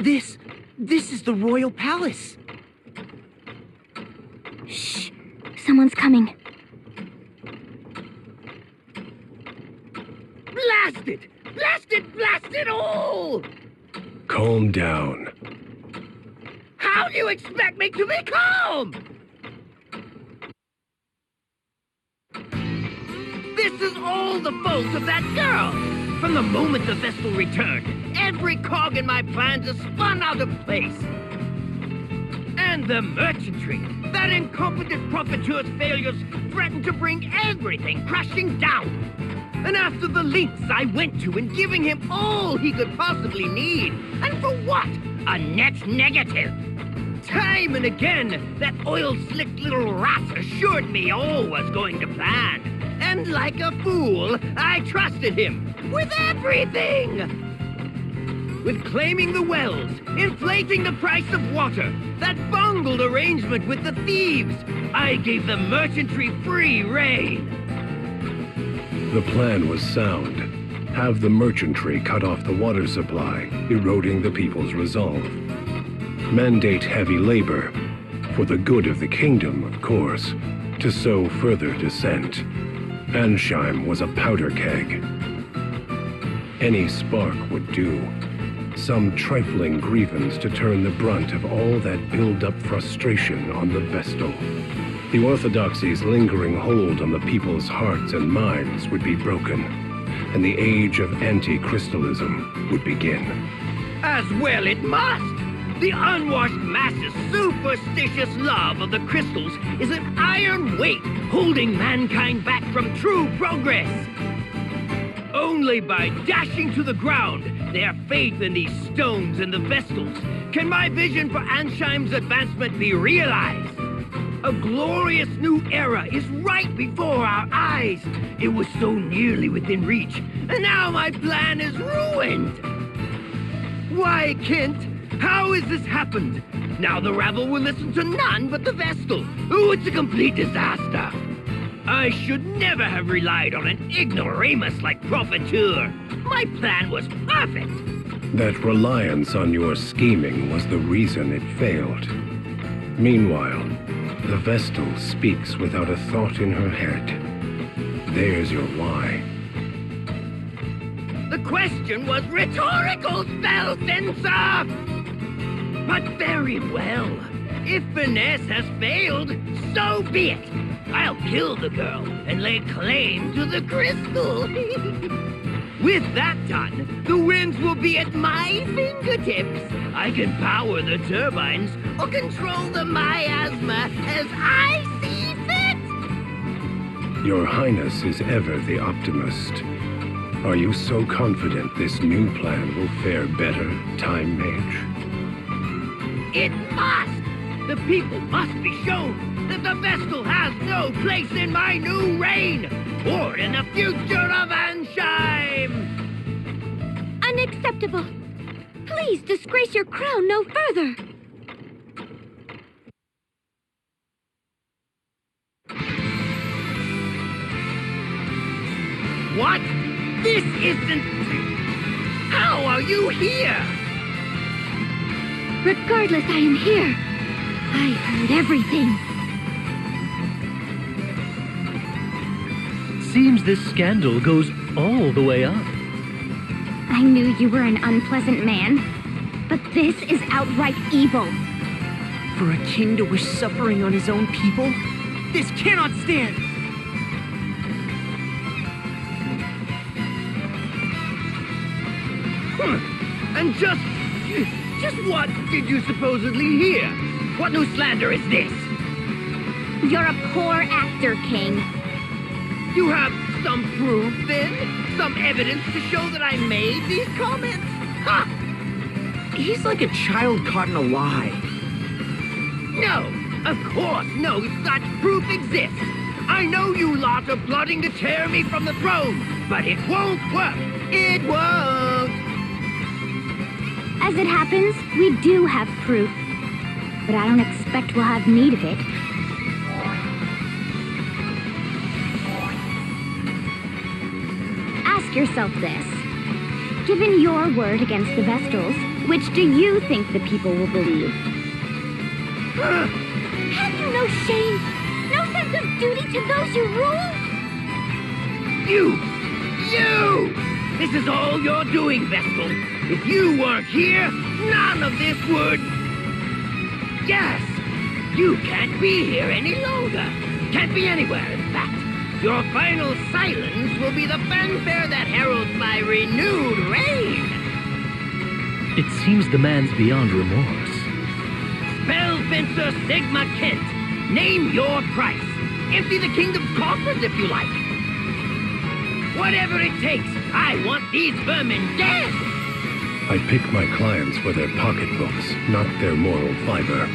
This is the royal palace. Shh! Someone's coming. Blast it! Blast it! Blast it all! Calm down. How do you expect me to be calm? This is all the fault of that girl! From the moment the vessel returned, every cog in my plans is spun out of place. And the merchantry, that incompetent profiteur's failures threatened to bring everything crashing down. And after the lengths I went to in giving him all he could possibly need, and for what? A net negative. Time and again, that oil-slicked little rat assured me all was going to plan. And like a fool, I trusted him with everything! With claiming the wells, inflating the price of water, that bungled arrangement with the thieves, I gave the merchantry free rein. The plan was sound. Have the merchantry cut off the water supply, eroding the people's resolve. Mandate heavy labor, for the good of the kingdom, of course, to sow further dissent. Ansheim was a powder keg. Any spark would do. Some trifling grievance to turn the brunt of all that build-up frustration on the Vestal. The Orthodoxy's lingering hold on the people's hearts and minds would be broken, and the age of anti-crystalism would begin. As well it must! The unwashed masses' superstitious love of the crystals is an iron weight holding mankind back from true progress. Only by dashing to the ground their faith in these stones and the Vestals can my vision for Ansheim's advancement be realized. A glorious new era is right before our eyes. It was so nearly within reach, and now my plan is ruined. Why, Kent? How has this happened? Now the rabble will listen to none but the Vestal. Oh, it's a complete disaster. I should never have relied on an ignoramus like Profiteur. My plan was perfect. That reliance on your scheming was the reason it failed. Meanwhile, the Vestal speaks without a thought in her head. There's your why. The question was rhetorical, Spellfencer! But very well. If finesse has failed, so be it. I'll kill the girl and lay claim to the crystal. With that done, the winds will be at my fingertips. I can power the turbines or control the miasma as I see fit. Your Highness is ever the optimist. Are you so confident this new plan will fare better, Time Mage? It must! The people must be shown that the Vestal has no place in my new reign, or in the future of Ansheim! Unacceptable! Please disgrace your crown no further! What? This isn't... How are you here? Regardless, I am here. I heard everything. Seems this scandal goes all the way up. I knew you were an unpleasant man, but this is outright evil. For a king to wish suffering on his own people? This cannot stand! And just what did you supposedly hear? What new slander is this? You're a poor actor, King. You have some proof, then? Some evidence to show that I made these comments? Ha! He's like a child caught in a lie. No, of course no such proof exists. I know you lot are plotting to tear me from the throne, but it won't work. It won't. As it happens, we do have proof. But I don't expect we'll have need of it. Ask yourself this. Given your word against the Vestals, Which do you think the people will believe? Huh? Have you no shame? No sense of duty to those you rule? You! This is all you're doing, Vestal. If you weren't here, none of this would... Yes! You can't be here any longer. Can't be anywhere, in fact. Your final silence will be the fanfare that heralds my renewed reign. It seems the man's beyond remorse. Spellfencer Sigma Kent, name your price. Empty the kingdom's coffers if you like. Whatever it takes, I want these vermin dead! I pick my clients for their pocketbooks, not their moral fiber.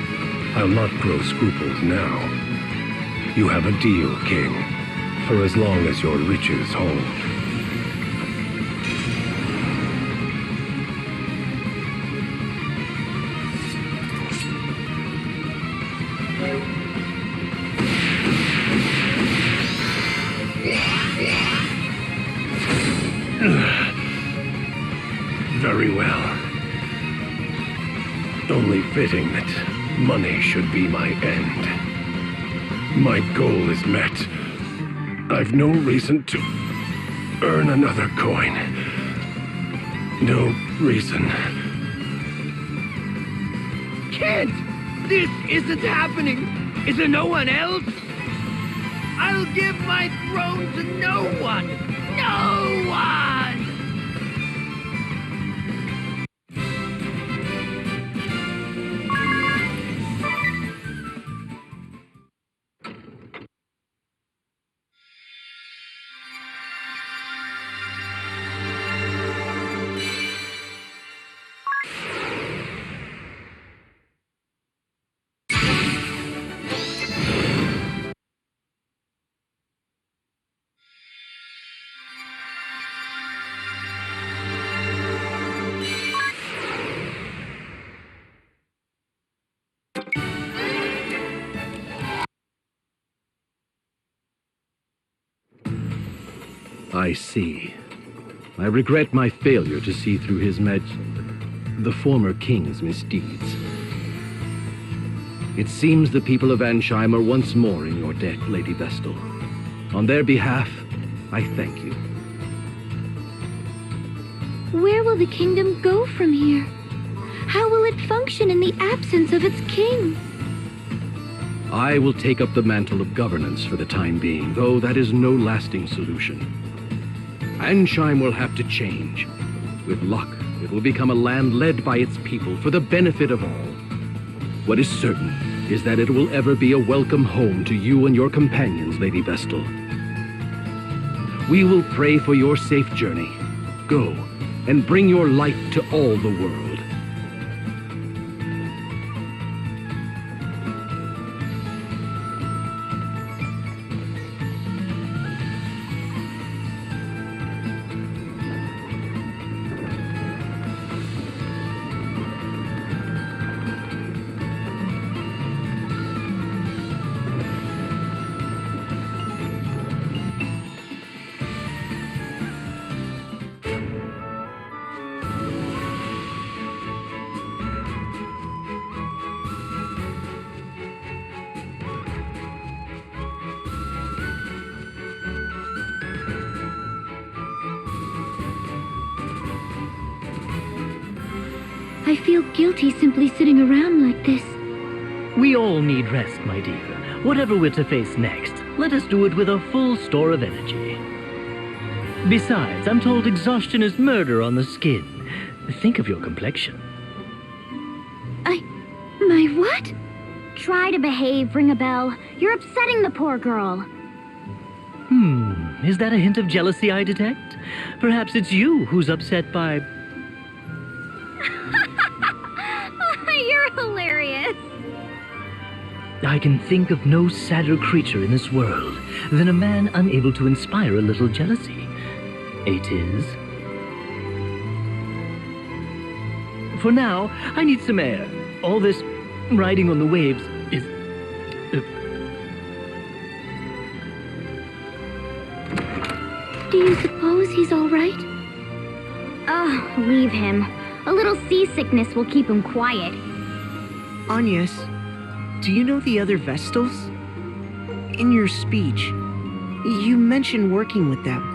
I'll not grow scruples now. You have a deal, King, for as long as your riches hold. Very well. Only fitting that money should be my end. My goal is met. I've no reason to earn another coin. No reason. Kent! This isn't happening! Is there no one else? I'll give my throne to no one! No one! I see. I regret my failure to see through the former king's misdeeds. It seems the people of Ansheim are once more in your debt, Lady Vestal. On their behalf, I thank you. Where will the kingdom go from here? How will it function in the absence of its king? I will take up the mantle of governance for the time being, though that is no lasting solution. Ansheim will have to change. With luck, it will become a land led by its people for the benefit of all. What is certain is that it will ever be a welcome home to you and your companions, Lady Vestal. We will pray for your safe journey. Go, and bring your light to all the world. I feel guilty simply sitting around like this. We all need rest, my dear. Whatever we're to face next, let us do it with a full store of energy. Besides, I'm told exhaustion is murder on the skin. Think of your complexion. My what? Try to behave, Ring a Bell. You're upsetting the poor girl. Is that a hint of jealousy I detect? Perhaps it's you who's upset by... You're hilarious. I can think of no sadder creature in this world than a man unable to inspire a little jealousy. It is. For now, I need some air. All this riding on the waves is... Do you suppose he's all right? Oh, leave him. A little seasickness will keep him quiet. Agnes, do you know the other Vestals? In your speech, you mentioned working with them.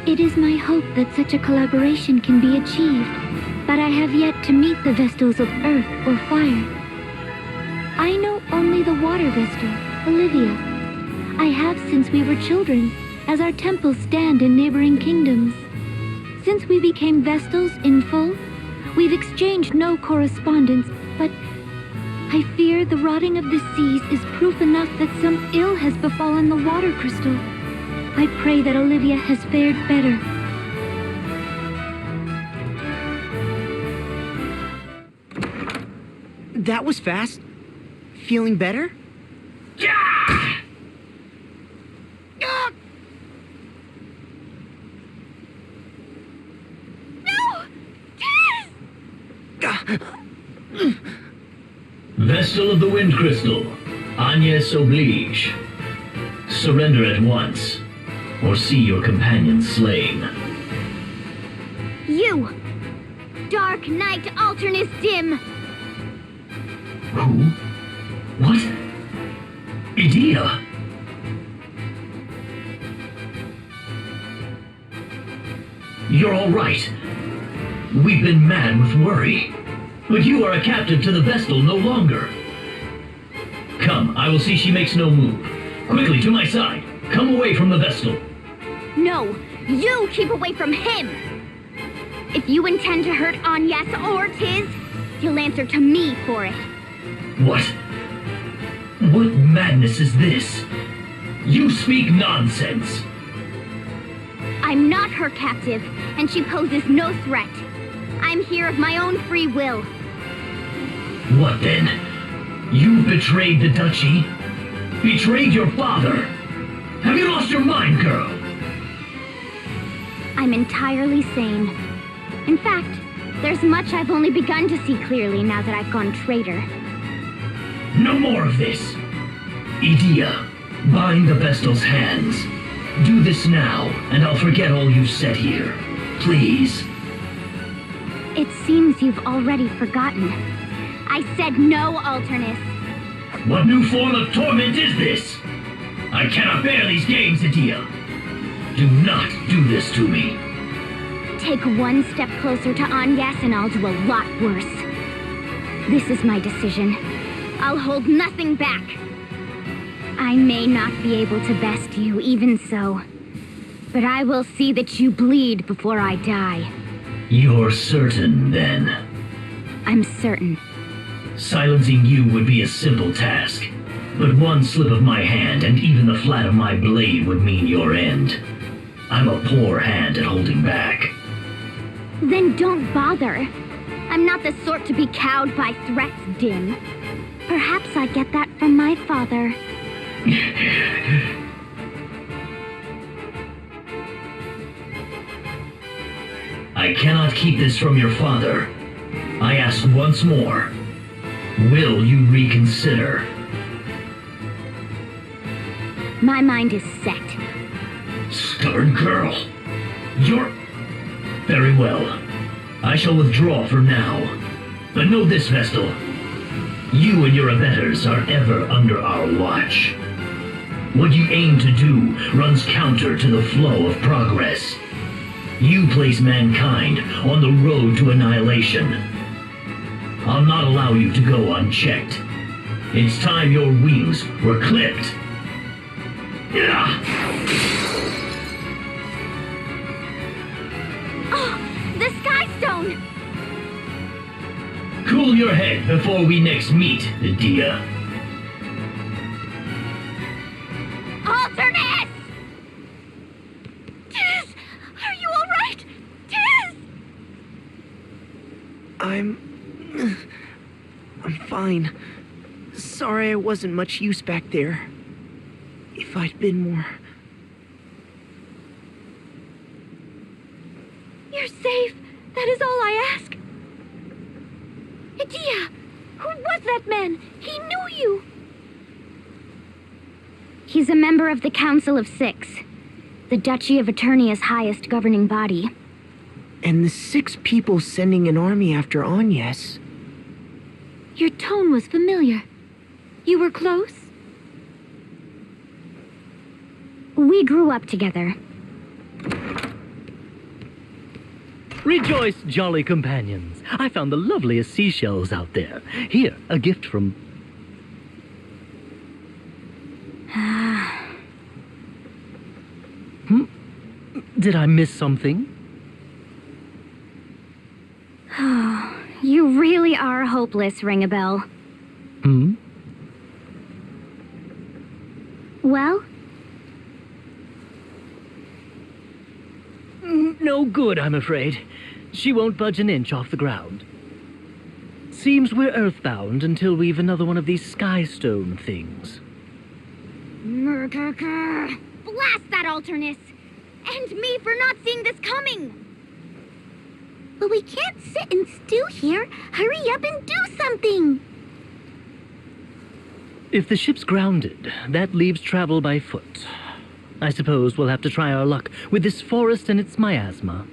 It is my hope that such a collaboration can be achieved, but I have yet to meet the Vestals of Earth or Fire. I know only the Water Vestal, Olivia. I have since we were children, as our temples stand in neighboring kingdoms. Since we became Vestals in full, we've exchanged no correspondence, but I fear the rotting of the seas is proof enough that some ill has befallen the water crystal. I pray that Olivia has fared better. That was fast. Feeling better? Yeah! Vestal of the Wind Crystal, Agnes oblige. Surrender at once, or see your companion slain. You! Dark Knight Alternus Dim! Who? What? Idia? You're all right. We've been mad with worry. But you are a captive to the Vestal no longer. Come, I will see she makes no move. Quickly, to my side. Come away from the Vestal. No! You keep away from him! If you intend to hurt Agnes or Tiz, you'll answer to me for it. What? What madness is this? You speak nonsense. I'm not her captive, and she poses no threat. I'm here of my own free will. What then? You betrayed the Duchy? Betrayed your father? Have you lost your mind, girl? I'm entirely sane. In fact, there's much I've only begun to see clearly now that I've gone traitor. No more of this. Idia, bind the Vestal's hands. Do this now, and I'll forget all you've said here. Please. It seems you've already forgotten. I said no, Alternus. What new form of torment is this? I cannot bear these games, Idia. Do not do this to me. Take one step closer to Agnes and I'll do a lot worse. This is my decision. I'll hold nothing back. I may not be able to best you, even so. But I will see that you bleed before I die. You're certain, then? I'm certain. Silencing you would be a simple task. But one slip of my hand and even the flat of my blade would mean your end. I'm a poor hand at holding back. Then don't bother. I'm not the sort to be cowed by threats, Dim. Perhaps I get that from my father. I cannot keep this from your father. I ask once more. Will you reconsider? My mind is set. Stubborn girl. You're... Very well. I shall withdraw for now. But know this, Vestal. You and your abettors are ever under our watch. What you aim to do runs counter to the flow of progress. You place mankind on the road to annihilation. I'll not allow you to go unchecked. It's time your wings were clipped. Oh, the Sky Stone! Cool your head before we next meet, Idia. Alternus! Tiz! Are you alright? Tiz! I'm fine. Sorry I wasn't much use back there. If I'd been more... You're safe. That is all I ask. Idia! Who was that man? He knew you! He's a member of the Council of Six. the Duchy of Eternia's highest governing body. And the 6 people sending an army after Agnes. Your tone was familiar. You were close? We grew up together. Rejoice, jolly companions. I found the loveliest seashells out there. Here, a gift from... Did I miss something? You really are hopeless, Ring-a-Bell. Well? No good, I'm afraid. She won't budge an inch off the ground. Seems we're earthbound until we've another one of these sky-stone things. Murderker! Blast that alterness! And me for not seeing this coming! But we can't sit and stew here. Hurry up and do something! If the ship's grounded, that leaves travel by foot. I suppose we'll have to try our luck with this forest and its miasma.